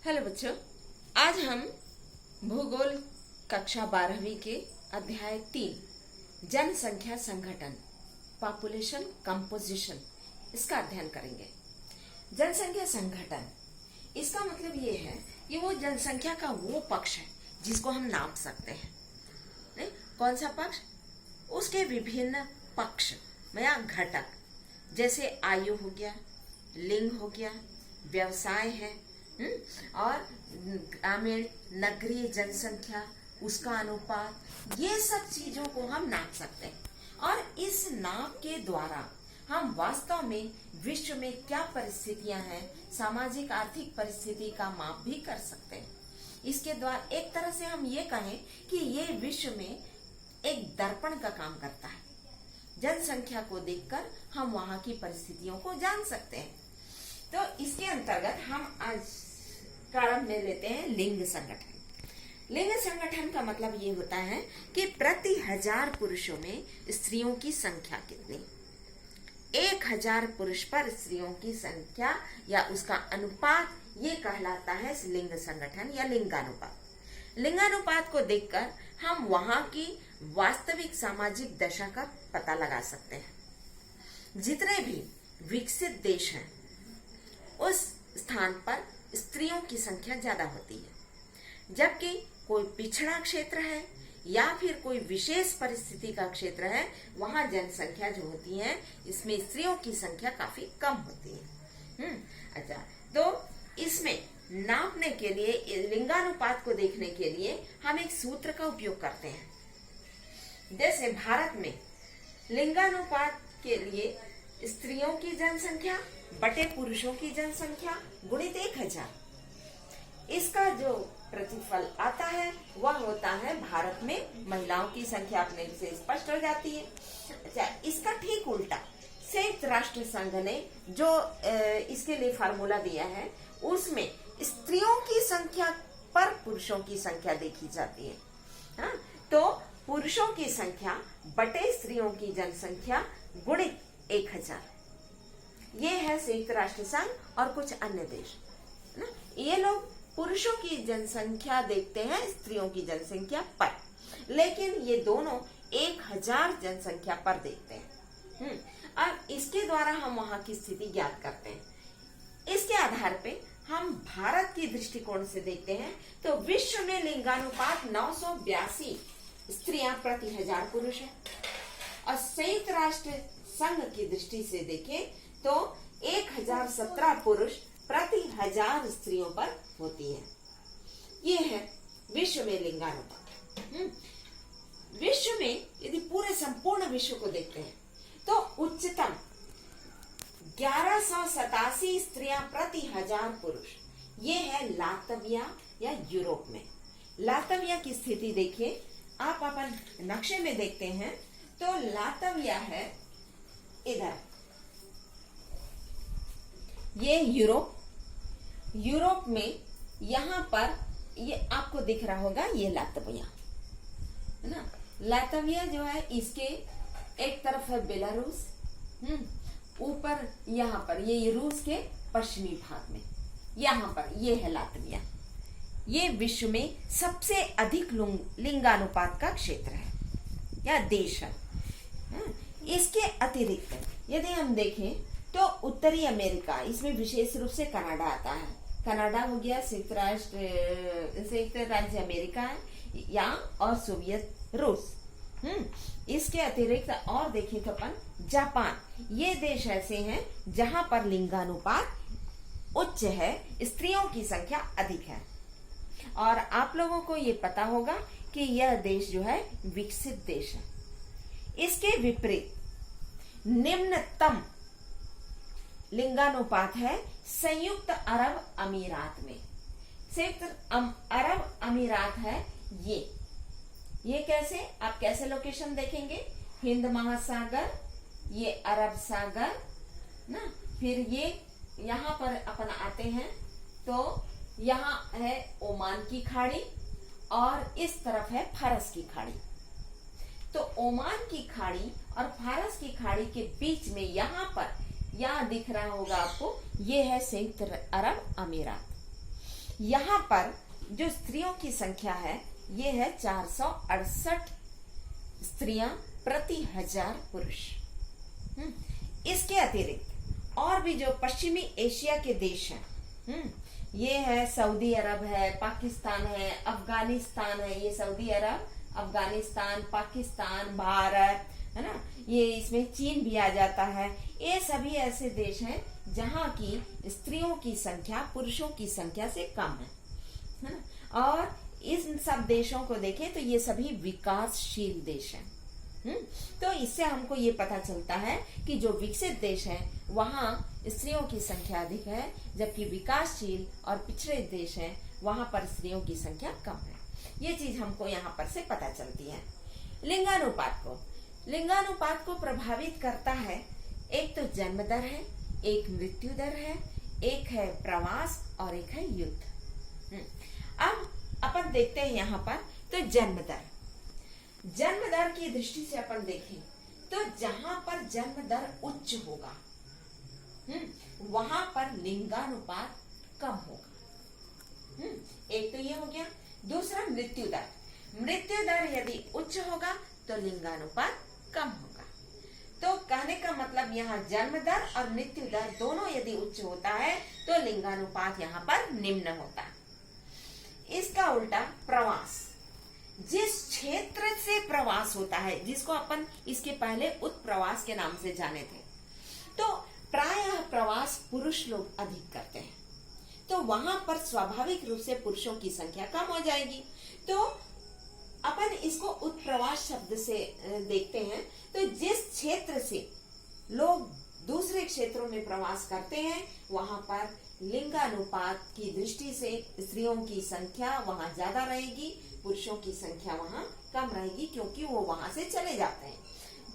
Hello बच्चों, आज हम भूगोल कक्षा 12वीं के अध्याय 3 जनसंख्या संगठन पॉपुलेशन कंपोजिशन इसका अध्ययन करेंगे। जनसंख्या संगठन इसका मतलब ये है कि वो जनसंख्या का वो पक्ष है जिसको हम नाप सकते हैं। नहीं? कौन सा पक्ष? उसके विभिन्न पक्ष या घटक, जैसे आयु हो गया, लिंग हो गया, व्यवसाय है, और ग्रामीण नगरीय जनसंख्या, उसका अनुपात, ये सब चीजों को हम नाप सकते हैं। और इस नाप के द्वारा हम वास्तव में विश्व में क्या परिस्थितियां हैं, सामाजिक आर्थिक परिस्थिति का माप भी कर सकते हैं। इसके द्वारा एक तरह से हम ये कहें कि ये विश्व में एक दर्पण का काम करता है। जनसंख्या को देखकर हम वहां की परिस्थितियों को जान सकते हैं। तो इसके अंतर्गत हम आज प्रारंभ में लेते हैं लिंग संगठन। लिंग संगठन का मतलब ये होता है कि प्रति 1000 पुरुषों में स्त्रियों की संख्या कितनी। 1000 पुरुष पर स्त्रियों की संख्या या उसका अनुपात, ये कहलाता है लिंग संगठन या लिंगानुपात। लिंगानुपात को देखकर हम वहां की वास्तविक सामाजिक दशा का पता लगा सकते हैं। जितने भी विकसित देश हैं उस स्थान पर स्त्रियों की संख्या ज्यादा होती है, जबकि कोई पिछड़ा क्षेत्र है या फिर कोई विशेष परिस्थिति का क्षेत्र है, वहां जनसंख्या जो होती है इसमें स्त्रियों की संख्या काफी कम होती है। अच्छा, तो इसमें नापने के लिए, लिंगानुपात को देखने के लिए हम एक सूत्र का उपयोग करते हैं। जैसे भारत में लिंगानुपात के लिए स्त्रियों की जनसंख्या बटे पुरुषों की जनसंख्या गुणित 1000, इसका जो प्रतिफल आता है वह होता है भारत में महिलाओं की संख्या अपने से स्पष्ट हो जाती है। अच्छा, इसका ठीक उल्टा संयुक्त राष्ट्र संघ ने जो इसके लिए फार्मूला दिया है, उसमें स्त्रियों की संख्या पर पुरुषों की संख्या देखी जाती है। हाँ, तो पुरुषों की संख्या बटे स्त्रियों की जनसंख्या गुणित 1000, ये है संयुक्त राष्ट्र संघ और कुछ अन्य देश ना। ये लोग पुरुषों की जनसंख्या देखते हैं स्त्रियों की जनसंख्या पर, लेकिन ये दोनों 1000 जनसंख्या पर देखते हैं। अब इसके द्वारा हम वहां की स्थिति ज्ञात करते हैं। इसके आधार पे हम भारत की दृष्टिकोण से देखते हैं तो विश्व में लिंगानुपात 982 स्त्रियां प्रति 1000 पुरुष है, और संयुक्त राष्ट्र संघ की दृष्टि से देखें तो 1017 पुरुष प्रति 1000 स्त्रियों पर होती है। ये है विश्व में लिंगानुपात। विश्व में यदि पूरे संपूर्ण विश्व को देखते हैं तो उच्चतम 1187 स्त्रियां प्रति 1000 पुरुष, ये है लातविया या यूरोप में। लातविया की स्थिति देखिए, आप अपन नक्शे में देखते हैं तो लातविया है इधर, ये यूरोप में, यहाँ पर ये आपको दिख रहा होगा, ये लातविया है ना। लातविया जो है इसके एक तरफ है बेलारूस, ऊपर यहाँ पर ये रूस के पश्चिमी भाग में, यहाँ पर ये है लातविया। ये विश्व में सबसे अधिक लिंगानुपात का क्षेत्र है या देश है। इसके अतिरिक्त यदि हम देखें तो उत्तरी अमेरिका, इसमें विशेष रूप से कनाडा आता है। कनाडा हो गया संयुक्त राज्य अमेरिका है या और सोवियत रूस। इसके अतिरिक्त और देखें तो अपन जापान, ये देश ऐसे हैं जहां पर लिंगानुपात उच्च है, स्त्रियों की संख्या अधिक है। और आप लोगों को ये पता होगा कि यह देश जो है विकसित देश है। इसके विपरीत निम्नतम लिंगानुपात है संयुक्त अरब अमीरात में। संयुक्त अरब अमीरात है ये कैसे, आप कैसे लोकेशन देखेंगे, हिंद महासागर, ये अरब सागर ना, फिर ये यहाँ पर अपन आते हैं तो यहाँ है ओमान की खाड़ी और इस तरफ है फारस की खाड़ी। तो ओमान की खाड़ी और फारस की खाड़ी के बीच में यहाँ पर, यहाँ दिख रहा होगा आपको, ये है संयुक्त अरब अमीरात। यहाँ पर जो स्त्रियों की संख्या है ये है 468 स्त्रियां प्रति 1000 पुरुष। इसके अतिरिक्त और भी जो पश्चिमी एशिया के देश हैं, ये है सऊदी अरब है, पाकिस्तान है, अफगानिस्तान है, ये सऊदी अरब, अफगानिस्तान, पाकिस्तान, भारत, है ना, ये इसमें चीन भी आ जाता है। ये सभी ऐसे देश हैं जहाँ की स्त्रियों की संख्या पुरुषों की संख्या से कम है ना। और इन सब देशों को देखें तो ये सभी विकासशील देश हैं। तो इससे हमको ये पता चलता है कि जो विकसित देश है वहाँ स्त्रियों की संख्या अधिक है, जबकि विकासशील और पिछड़े देश हैं वहां पर स्त्रियों की संख्या कम है। ये चीज हमको यहाँ पर से पता चलती है। लिंगानुपात को प्रभावित करता है, एक तो जन्म दर है, एक मृत्यु दर है, एक है प्रवास और एक है युद्ध। अब अपन देखते हैं यहाँ पर तो जन्म दर की दृष्टि से अपन देखें तो जहां पर जन्म दर उच्च होगा वहां पर लिंगानुपात कम होगा। एक तो ये हो गया। दूसरा मृत्यु दर यदि उच्च होगा तो लिंगानुपात कम होगा। तो कहने का मतलब यहाँ जन्म दर और मृत्यु दर दोनों यदि उच्च होता है तो लिंगानुपात यहाँ पर निम्न होता है। इसका उल्टा प्रवास, जिस क्षेत्र से प्रवास होता है, जिसको अपन इसके पहले उत्प्रवास के नाम से जाने थे, तो प्रायः प्रवास पुरुष लोग अधिक करते हैं, तो वहां पर स्वाभाविक रूप से पुरुषों की संख्या कम हो जाएगी। तो अपन इसको उत्प्रवास शब्द से देखते हैं, तो जिस क्षेत्र से लोग दूसरे क्षेत्रों में प्रवास करते हैं वहां पर लिंगानुपात की दृष्टि से स्त्रियों की संख्या वहां ज्यादा रहेगी, पुरुषों की संख्या वहां कम रहेगी, क्योंकि वो वहां से चले जाते हैं।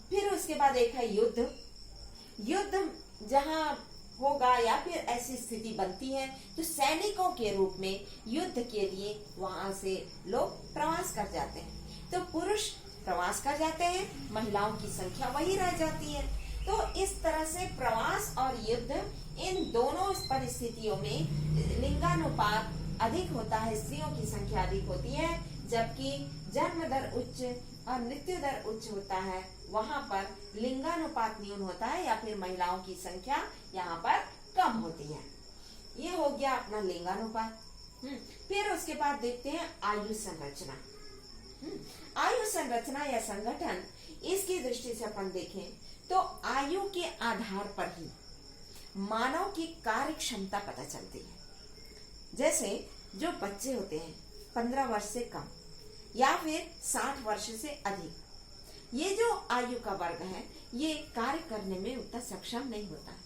फिर उसके बाद एक है युद्ध जहां होगा या फिर ऐसी स्थिति बनती है तो सैनिकों के रूप में युद्ध के लिए वहां से लोग प्रवास कर जाते हैं। तो पुरुष प्रवास कर जाते हैं, महिलाओं की संख्या वही रह जाती है। तो इस तरह से प्रवास और युद्ध, इन दोनों परिस्थितियों में लिंगानुपात अधिक होता है, स्त्रियों की संख्या अधिक होती है, जबकि जन्म दर उच्च और मृत्यु दर उच्च होता है वहां पर लिंगानुपात न्यून होता है या फिर महिलाओं की संख्या यहाँ पर कम होती है। ये हो गया अपना लिंगानुपात। फिर उसके बाद देखते हैं आयु संरचना। आयु संरचना या संगठन, इसकी दृष्टि से अपन देखें तो आयु के आधार पर ही मानव की कार्य क्षमता पता चलती है। जैसे जो बच्चे होते हैं 15 वर्ष से कम या फिर 60 वर्ष से अधिक, ये जो आयु का वर्ग है ये कार्य करने में उतना सक्षम नहीं होता है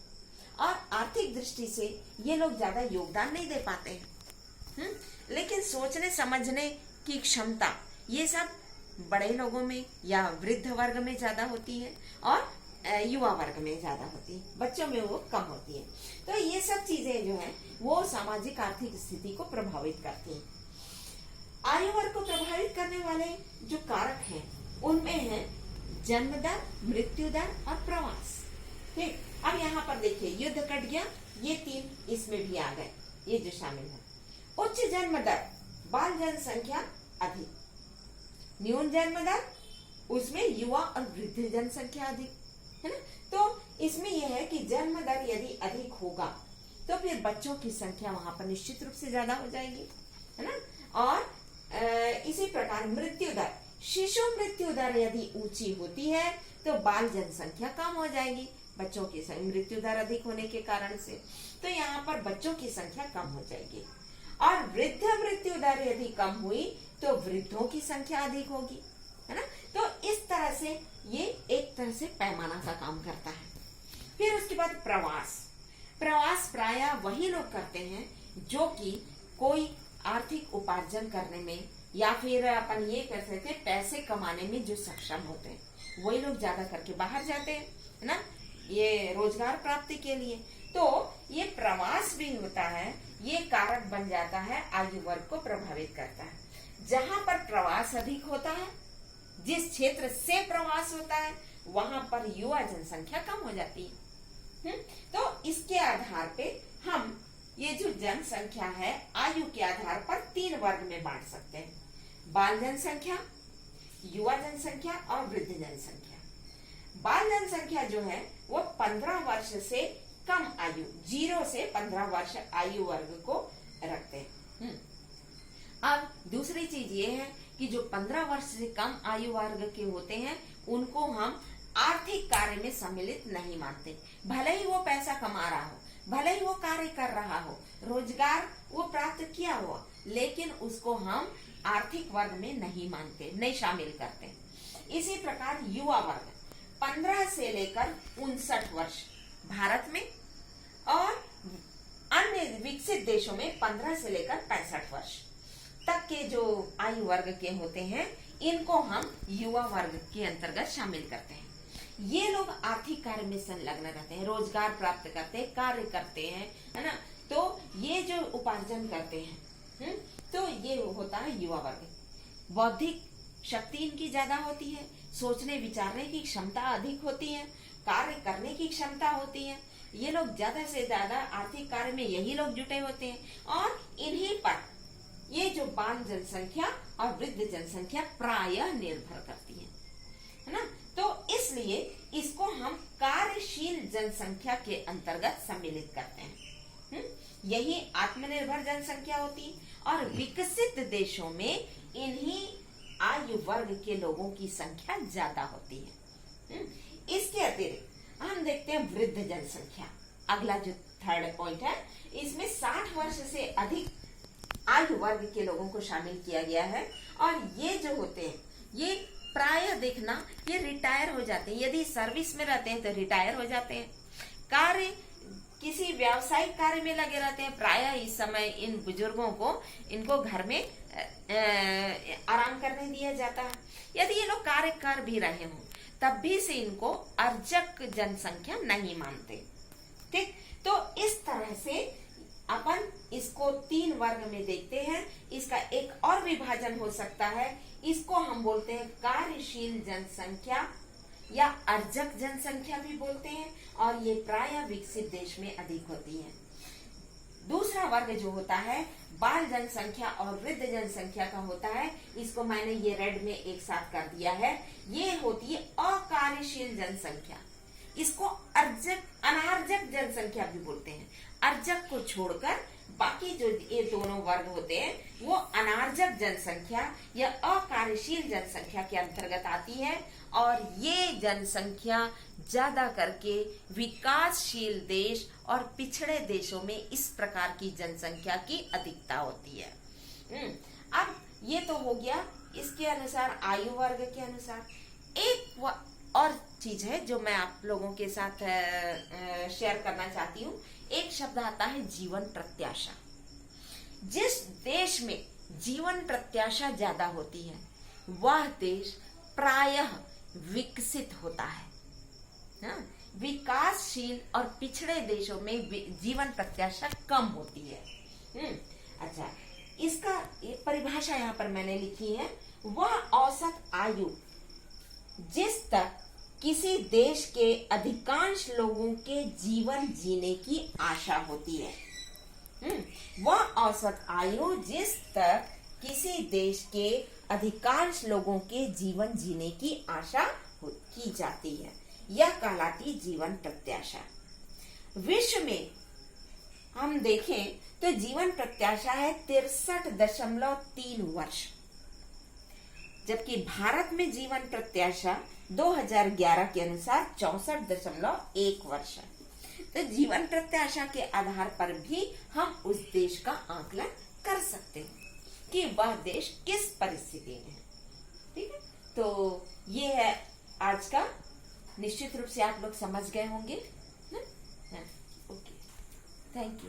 और आर्थिक दृष्टि से ये लोग ज्यादा योगदान नहीं दे पाते हैं। लेकिन सोचने समझने की क्षमता ये सब बड़े लोगों में या वृद्ध वर्ग में ज्यादा होती है और युवा वर्ग में ज्यादा होती है, बच्चों में वो कम होती है। तो ये सब चीजें जो है वो सामाजिक आर्थिक स्थिति को प्रभावित करती हैं। आयु वर्ग को प्रभावित करने वाले जो कारक हैं उनमें है जन्म दर, मृत्यु दर और प्रवास। ठीक, अब यहाँ पर देखिए युद्ध कट गया, ये 3 इसमें भी आ गए, ये जो शामिल है। उच्च जन्म दर, बाल जनसंख्या अधिक, न्यून जन्म दर, उसमें युवा और वृद्ध जनसंख्या अधिक, है ना। तो इसमें यह है कि जन्म दर यदि अधिक होगा तो फिर बच्चों की संख्या वहां पर निश्चित रूप से ज्यादा हो जाएगी, है ना। और इसी प्रकार मृत्यु दर, शिशु मृत्यु दर यदि ऊंची होती है तो बाल जनसंख्या कम हो जाएगी, बच्चों की मृत्यु दर अधिक होने के कारण से, तो यहाँ पर बच्चों की संख्या कम हो जाएगी। और वृद्ध मृत्यु दर यदि कम हुई तो वृद्धों की संख्या अधिक होगी, है ना। तो इस तरह से ये एक तरह से पैमाना का काम करता है। फिर उसके बाद प्रवास प्रायः वही लोग करते हैं जो कि कोई आर्थिक उपार्जन करने में या फिर अपन ये कह सकते हैं पैसे कमाने में जो सक्षम होते हैं, वही लोग ज्यादा करके बाहर जाते हैं, है ना, ये रोजगार प्राप्ति के लिए। तो ये प्रवास भी होता है, ये कारक बन जाता है, आयु वर्ग को प्रभावित करता है। जहां पर प्रवास अधिक होता है, जिस क्षेत्र से प्रवास होता है वहां पर युवा जनसंख्या कम हो जाती है। तो इसके आधार पे हम ये जो जनसंख्या है आयु के आधार पर 3 वर्ग में बांट सकते हैं, बाल जनसंख्या, युवा जनसंख्या और वृद्ध जनसंख्या। बाल जनसंख्या जो है वो 15 वर्ष से कम आयु, 0 से 15 वर्ष आयु वर्ग को रखते हैं। अब दूसरी चीज ये है कि जो 15 वर्ष से कम आयु वर्ग के होते हैं उनको हम आर्थिक कार्य में सम्मिलित नहीं मानते। भले ही वो पैसा कमा रहा हो, भले ही वो कार्य कर रहा हो, रोजगार वो प्राप्त किया हो, लेकिन उसको हम आर्थिक वर्ग में नहीं मानते, नहीं शामिल करते। इसी प्रकार युवा वर्ग 15 से लेकर 59 वर्ष भारत में और अन्य विकसित देशों में 15 से लेकर 65 वर्ष तक के जो आयु वर्ग के होते हैं इनको हम युवा वर्ग के अंतर्गत शामिल करते हैं। ये लोग आर्थिक कार्य में संलग्न रहते हैं, रोजगार प्राप्त करते हैं, कार्य करते हैं, है ना। तो ये जो उपार्जन करते हैं तो ये होता है युवा वर्ग। बौद्धिक शक्ति इनकी ज्यादा होती है, सोचने विचारने की क्षमता अधिक होती है, कार्य करने की क्षमता होती है। ये लोग ज्यादा से ज्यादा आर्थिक कार्य में यही लोग जुटे होते हैं और इन्हीं पर ये जो बाल जनसंख्या और वृद्ध जनसंख्या प्रायः निर्भर करती है ना। तो इसलिए इसको हम कार्यशील जनसंख्या के अंतर्गत सम्मिलित करते हैं। यही आत्मनिर्भर जनसंख्या होती है और विकसित देशों में इन्हीं आयु वर्ग के लोगों की संख्या ज्यादा होती है। इसके अतिरिक्त हम देखते हैं वृद्ध जनसंख्या। अगला जो थर्ड पॉइंट है इसमें 60 वर्ष से अधिक आयु वर्ग के लोगों को शामिल किया गया है और ये जो होते हैं ये प्रायः देखना ये रिटायर हो जाते हैं, यदि सर्विस में रहते हैं तो रिटायर हो जाते हैं, कार्य किसी व्यावसायिक कार्य में लगे रहते हैं। प्रायः इस समय इन बुजुर्गों को इनको घर में आराम करने दिया जाता है। यदि ये लोग कार्य कर भी रहे हों तब भी से इनको अर्जक जनसंख्या नहीं मानते। ठीक, तो इस तरह से अपन इसको 3 वर्ग में देखते हैं। इसका एक और विभाजन हो सकता है, इसको हम बोलते हैं कार्यशील जनसंख्या या अर्जक जनसंख्या भी बोलते हैं और ये प्रायः विकसित देश में अधिक होती है। दूसरा वर्ग जो होता है बाल जनसंख्या और वृद्ध जनसंख्या का होता है, इसको मैंने ये रेड में एक साथ कर दिया है। ये होती है अकार्यशील जनसंख्या, इसको अनार्जक जनसंख्या भी बोलते हैं। अर्जक को छोड़कर बाकी जो ये दोनों वर्ग होते हैं वो अनार्जक जनसंख्या या अकार्यशील जनसंख्या के अंतर्गत आती है और ये जनसंख्या ज्यादा करके विकासशील देश और पिछड़े देशों में इस प्रकार की जनसंख्या की अधिकता होती है। अब ये तो हो गया इसके अनुसार, आयु वर्ग के अनुसार। एक और चीज है जो मैं आप लोगों के साथ शेयर करना चाहती हूँ। एक शब्द आता है जीवन प्रत्याशा। जिस देश में जीवन प्रत्याशा ज्यादा होती है वह देश प्रायः विकसित होता है। विकासशील और पिछड़े देशों में जीवन प्रत्याशा कम होती है। अच्छा, इसका परिभाषा यहाँ पर मैंने लिखी है, वह औसत आयु जिस तक किसी देश के अधिकांश लोगों के जीवन जीने की आशा होती है। वह औसत आयु जिस तक किसी देश के अधिकांश लोगों के जीवन जीने की आशा की जाती है, यह कहलाती जीवन प्रत्याशा। विश्व में हम देखें तो जीवन प्रत्याशा है 63.3 वर्ष, जबकि भारत में जीवन प्रत्याशा 2011 के अनुसार 64.1 वर्ष है। तो जीवन प्रत्याशा के आधार पर भी हम उस देश का आकलन कर सकते हैं कि वह देश किस परिस्थिति में है। ठीक है, तो ये है आज का। निश्चित रूप से आप लोग समझ गए होंगे ना? Okay, thank you.